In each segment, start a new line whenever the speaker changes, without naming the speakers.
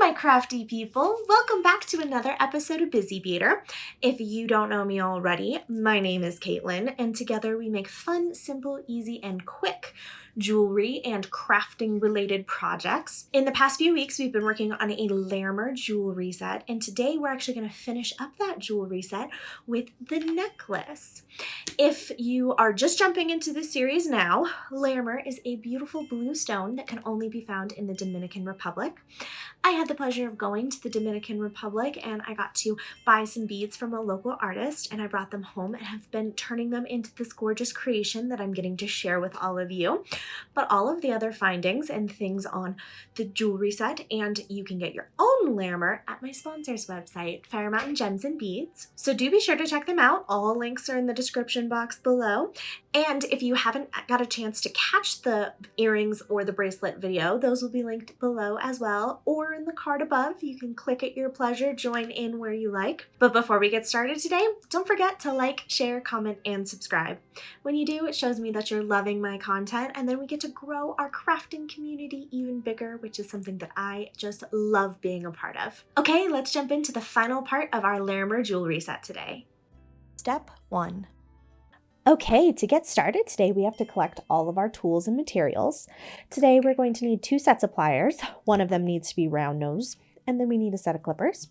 my crafty people. Welcome back to another episode of Busy Beader. If you don't know me already, my name is Caitlin, and together we make fun, simple, easy, and quick jewelry and crafting related projects. In the past few weeks, we've been working on a Larimar jewelry set, and today we're actually going to finish up that jewelry set with the necklace. If you are just jumping into this series now, Larimar is a beautiful blue stone that can only be found in the Dominican Republic. I had the pleasure of going to the Dominican Republic and I got to buy some beads from a local artist, and I brought them home and have been turning them into this gorgeous creation that I'm getting to share with all of you. But all of the other findings and things on the jewelry set, and you can get your own Larimar at my sponsor's website, Fire Mountain Gems and Beads. So do be sure to check them out. All links are in the description box below. And if you haven't got a chance to catch the earrings or the bracelet video, those will be linked below as well, or in the card above. You can click at your pleasure, join in where you like. But before we get started today, don't forget to like, share, comment, and subscribe. When you do, it shows me that you're loving my content, and then we get to grow our crafting community even bigger, which is something that I just love being a part of. Okay, let's jump into the final part of our Larimar jewelry set today. Step 1. Okay, to get started today, we have to collect all of our tools and materials. Today, we're going to need 2 sets of pliers. One of them needs to be round nose, and then we need a set of clippers.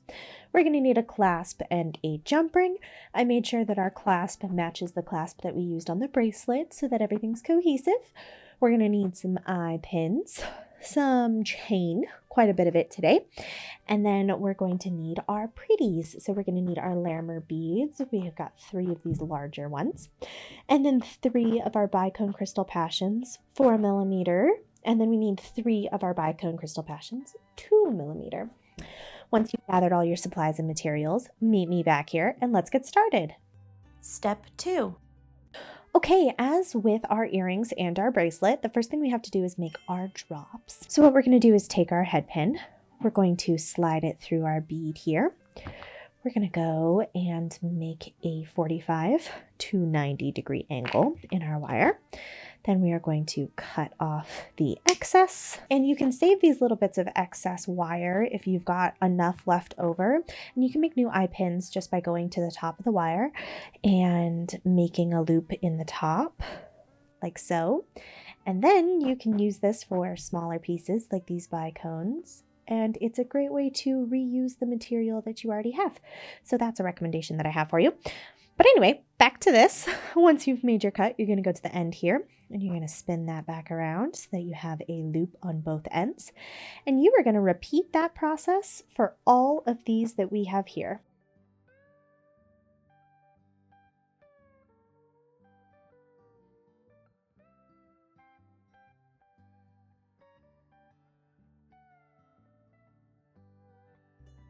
We're going to need a clasp and a jump ring. I made sure that our clasp matches the clasp that we used on the bracelet so that everything's cohesive. We're going to need some eye pins, some chain, quite a bit of it today. And then we're going to need our pretties. So we're going to need our Larimar beads. We have got 3 of these larger ones. And then 3 of our bicone crystal passions, 4mm. And then we need 3 of our bicone crystal passions, 2mm. Once you've gathered all your supplies and materials, meet me back here and let's get started. Step 2. Okay, as with our earrings and our bracelet, the first thing we have to do is make our drops. So what we're going to do is take our head pin. We're going to slide it through our bead here. We're going to go and make a 45 to 90 degree angle in our wire. Then we are going to cut off the excess, and you can save these little bits of excess wire if you've got enough left over, and you can make new eye pins just by going to the top of the wire and making a loop in the top like so. And then you can use this for smaller pieces like these bicones, and it's a great way to reuse the material that you already have. So that's a recommendation that I have for you. But anyway, back to this. Once you've made your cut, you're going to go to the end here, and you're going to spin that back around so that you have a loop on both ends. And you are going to repeat that process for all of these that we have here.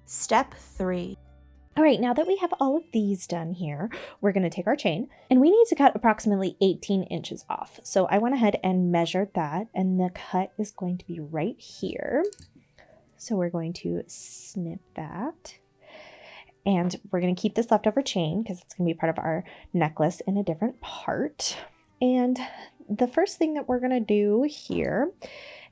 Step 3. All right, now that we have all of these done here, we're going to take our chain, and we need to cut approximately 18 inches off. So I went ahead and measured that, and the cut is going to be right here. So we're going to snip that, and we're going to keep this leftover chain because it's going to be part of our necklace in a different part. And the first thing that we're going to do here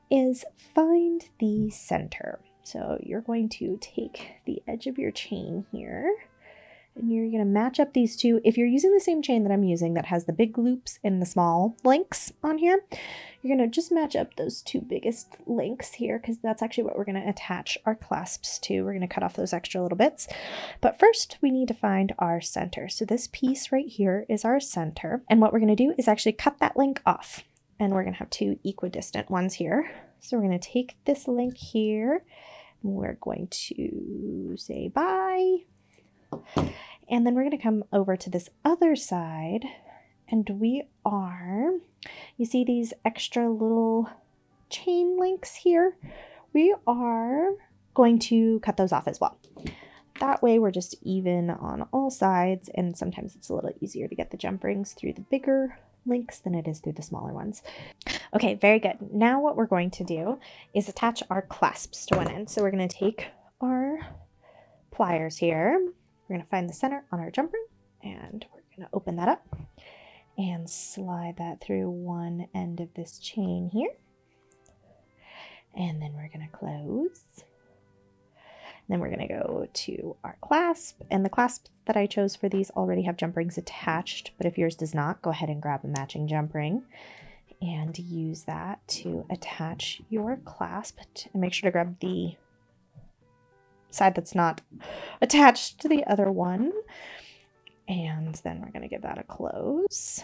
is find the center. So you're going to take the edge of your chain here, and you're going to match up these two. If you're using the same chain that I'm using that has the big loops and the small links on here, you're going to just match up those 2 biggest links here, because that's actually what we're going to attach our clasps to. We're going to cut off those extra little bits. But first, we need to find our center. So this piece right here is our center. And what we're going to do is actually cut that link off. And we're going to have 2 equidistant ones here. So we're going to take this link here. We're going to say bye. And then we're going to come over to this other side, and we are, you see these extra little chain links here? We are going to cut those off as well. That way we're just even on all sides, and sometimes it's a little easier to get the jump rings through the bigger links than it is through the smaller ones. Okay, very good. Now what we're going to do is attach our clasps to one end. So we're going to take our pliers here. We're going to find the center on our jump ring, and we're going to open that up and slide that through one end of this chain here. And then we're going to close
Then we're going to go to our clasp, and the clasps that I chose for these already have jump rings attached, but if yours does not, go ahead and grab a matching jump ring and use that to attach your clasp. And make sure to grab the side that's not attached to the other one. And then we're going to give that a close.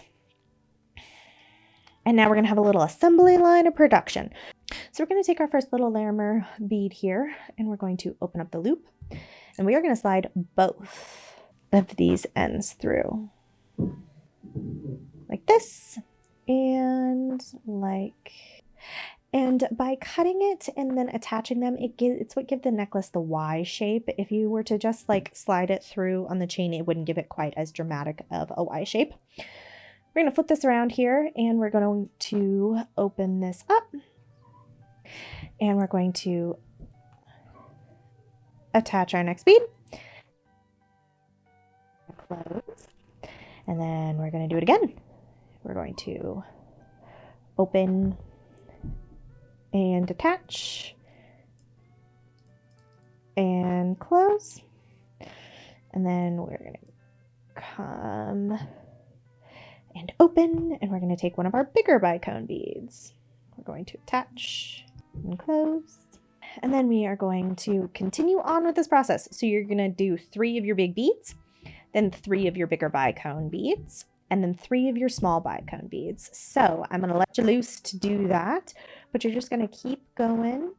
And now we're going to have a little assembly line of production. So we're going to take our first little Larimar bead here, and we're going to open up the loop, and we are going to slide both of these ends through like this and by cutting it and then attaching them, it's what gives the necklace the Y shape. If you were to just like slide it through on the chain, it wouldn't give it quite as dramatic of a Y shape. We're going to flip this around here, and we're going to open this up, and we're going to attach our next bead. Close. And then we're going to do it again. We're going to open and attach and close. And then we're going to come and open, and we're going to take one of our bigger bicone beads. We're going to attach and close. And then we are going to continue on with this process. So you're going to do 3 of your big beads, then 3 of your bigger bicone beads, and then 3 of your small bicone beads. So I'm going to let you loose to do that, but you're just going to keep going.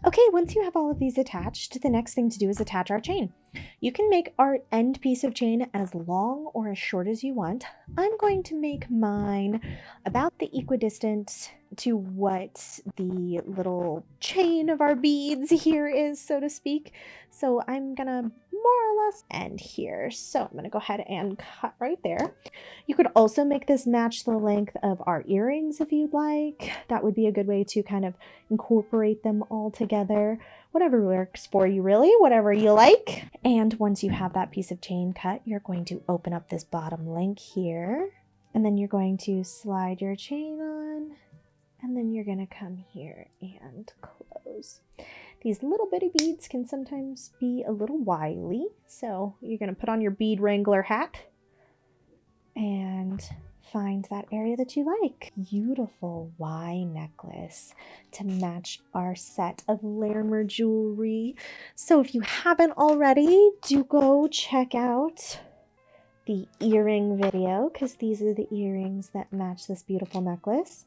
Okay, once you have all of these attached, the next thing to do is attach our chain. You can make our end piece of chain as long or as short as you want. I'm going to make mine about the equidistant to what the little chain of our beads here is, so to speak. So I'm gonna more or less end here. So I'm gonna go ahead and cut right there. You could also make this match the length of our earrings if you'd like. That would be a good way to kind of incorporate them all together. Whatever works for you, really, whatever you like. And once you have that piece of chain cut, you're going to open up this bottom link here, and then you're going to slide your chain on, and then you're going to come here and close. These little bitty beads can sometimes be a little wily, so you're going to put on your bead wrangler hat and find that area that you like. Beautiful Y necklace to match our set of Larimar jewelry. So if you haven't already, do go check out the earring video, because these are the earrings that match this beautiful necklace.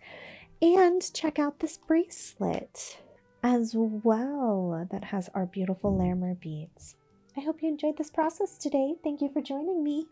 And check out this bracelet as well that has our beautiful Larimar beads. I hope you enjoyed this process today. Thank you for joining me.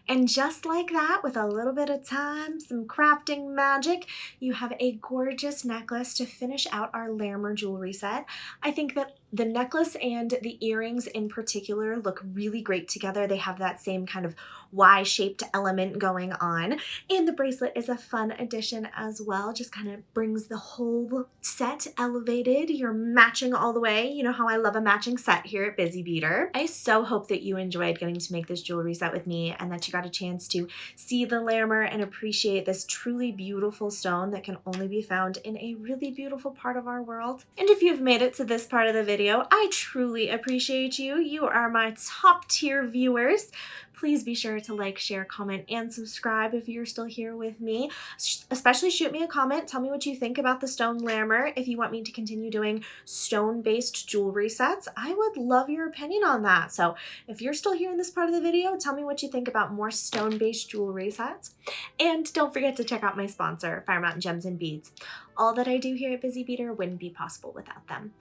And just like that, with a little bit of time, some crafting magic, you have a gorgeous necklace to finish out our Larimar jewelry set. I think that the necklace and the earrings in particular look really great together. They have that same kind of Y-shaped element going on. And the bracelet is a fun addition as well. Just kind of brings the whole set elevated. You're matching all the way. You know how I love a matching set here at Busy Beader. I so hope that you enjoyed getting to make this jewelry set with me, and that you got a chance to see the Larimar and appreciate this truly beautiful stone that can only be found in a really beautiful part of our world. And if you've made it to this part of the video, I truly appreciate you. You are my top tier viewers. Please be sure to like, share, comment, and subscribe if you're still here with me. Especially shoot me a comment. Tell me what you think about the stone Larimar. If you want me to continue doing stone-based jewelry sets, I would love your opinion on that. So if you're still here in this part of the video, tell me what you think about more stone-based jewelry sets. And don't forget to check out my sponsor, Fire Mountain Gems and Beads. All that I do here at Busy Beader wouldn't be possible without them.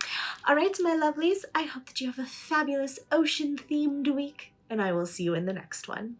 All right, my lovelies, I hope that you have a fabulous ocean-themed week, and I will see you in the next one.